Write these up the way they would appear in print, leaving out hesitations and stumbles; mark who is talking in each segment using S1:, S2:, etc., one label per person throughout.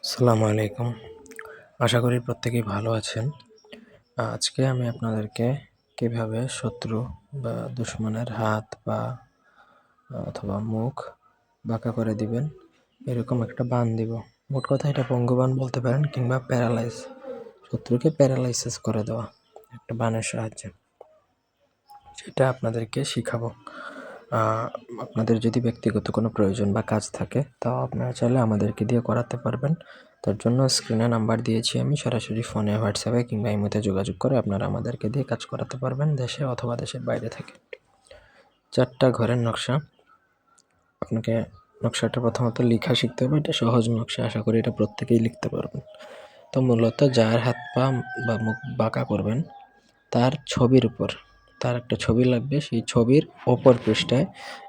S1: আসসালামু আলাইকুম। আশা করি প্রত্যেকেই ভালো আছেন। আজকে আমি আপনাদেরকে কিভাবে শত্রু বা দুশমনের হাত, পা অথবা মুখ বাঁকা করে দিবেন এরকম একটা বান দিব। মোট কথা এটা পঙ্গু বান বলতে পারেন কিংবা শত্রুকে প্যারালাইসিস করে দেওয়া একটা বানের সাহায্যে। সেটা আপনাদেরকে শিখাবো। আপনাদের যদি ব্যক্তিগত কোনো প্রয়োজন বা কাজ থাকে তাও আপনারা চাইলে আমাদেরকে দিয়ে করাতে পারবেন। তার জন্য স্ক্রিনে নাম্বার দিয়েছি আমি, সরাসরি ফোনে, হোয়াটসঅ্যাপে কিংবা ইমোতে যোগাযোগ করে আপনারা আমাদেরকে দিয়ে কাজ করাতে পারবেন, দেশে অথবা দেশের বাইরে থেকে। 4টা ঘরের নকশা। আপনাকে নকশাটা প্রথমত লেখা শিখতে হবে। এটা সহজ নকশা, আশা করি এটা প্রত্যেকেই লিখতে পারবেন। তো মূলত যার হাত পা বা মুখ বাঁকা করবেন তার ছবির উপর তার একটা ছবি লাগবে। সেই ছবির ওপর পৃষ্ঠায়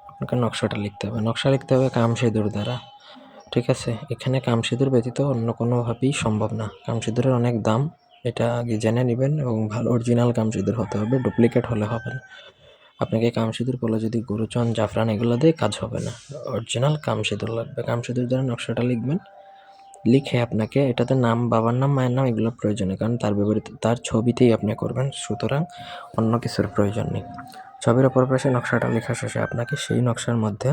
S1: আপনাকে নকশাটা লিখতে হবে। নকশা লিখতে হবে কামসিঁদুর দ্বারা, ঠিক আছে? এখানে কামসিঁদুর ব্যতীত অন্য কোনোভাবেই সম্ভব না। কামসিঁদুরের অনেক দাম, এটা আগে জেনে নেবেন, এবং ভালো অরিজিনাল কামসিঁদুর হতে হবে, ডুপ্লিকেট হলে হবে না। আপনাকে কামসিঁদুর বলে যদি গুরুচন, জাফরান এগুলো দিয়ে কাজ হবে না, অরিজিনাল কামসিঁদুর লাগবে। কামসিঁদুর দ্বারা নকশাটা লিখবেন। লিখে আপনাকে এটাতে নাম, বাবার নাম, মায়ের নাম এগুলো প্রয়োজনীয়, কারণ তার বিপরীতে তার ছবিতেই আপনি করবেন, সুতরাং অন্য কিছুর প্রয়োজন নেই। ছবির অপর পাশে নকশাটা লেখা শেষে আপনাকে সেই নকশার মধ্যে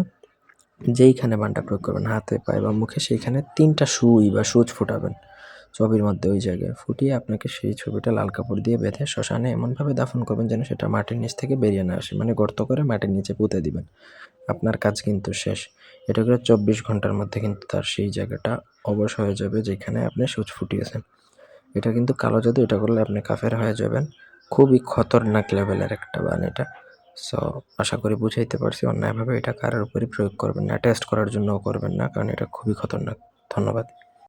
S1: যেইখানে বানটা প্রয়োগ করবেন, হাতে, পায়ে বা মুখে, সেইখানে 3টা সুই বা সূচ ফুটাবেন ছবির মধ্যে। ওই জায়গায় ফুটিয়ে আপনাকে সেই ছবিটা লাল কাপড় দিয়ে বেঁধে শ্মশানে এমনভাবে দাফন করবেন যেন সেটা মাটির নিচ থেকে বেরিয়ে না আসে, মানে গর্ত করে মাটির নিচে পুঁতে দিবেন। আপনার কাজ কিন্তু শেষ। এটা করে 24 ঘন্টার মধ্যে কিন্তু তার সেই জায়গাটা অবশ হয়ে যাবে যেখানে আপনি সূচ ফুটিয়েছেন। এটা কিন্তু কালো জাদু, এটা করলে আপনি কাফের হয়ে যাবেন। খুবই খতরনাক লেভেলের একটা বান এটা। সো আশা করি বুঝাইতে পারছি। অন্যায়ভাবে এটা কারোর উপরই প্রয়োগ করবেন না, টেস্ট করার জন্যও করবেন না, কারণ এটা খুবই খতরনাক। ধন্যবাদ।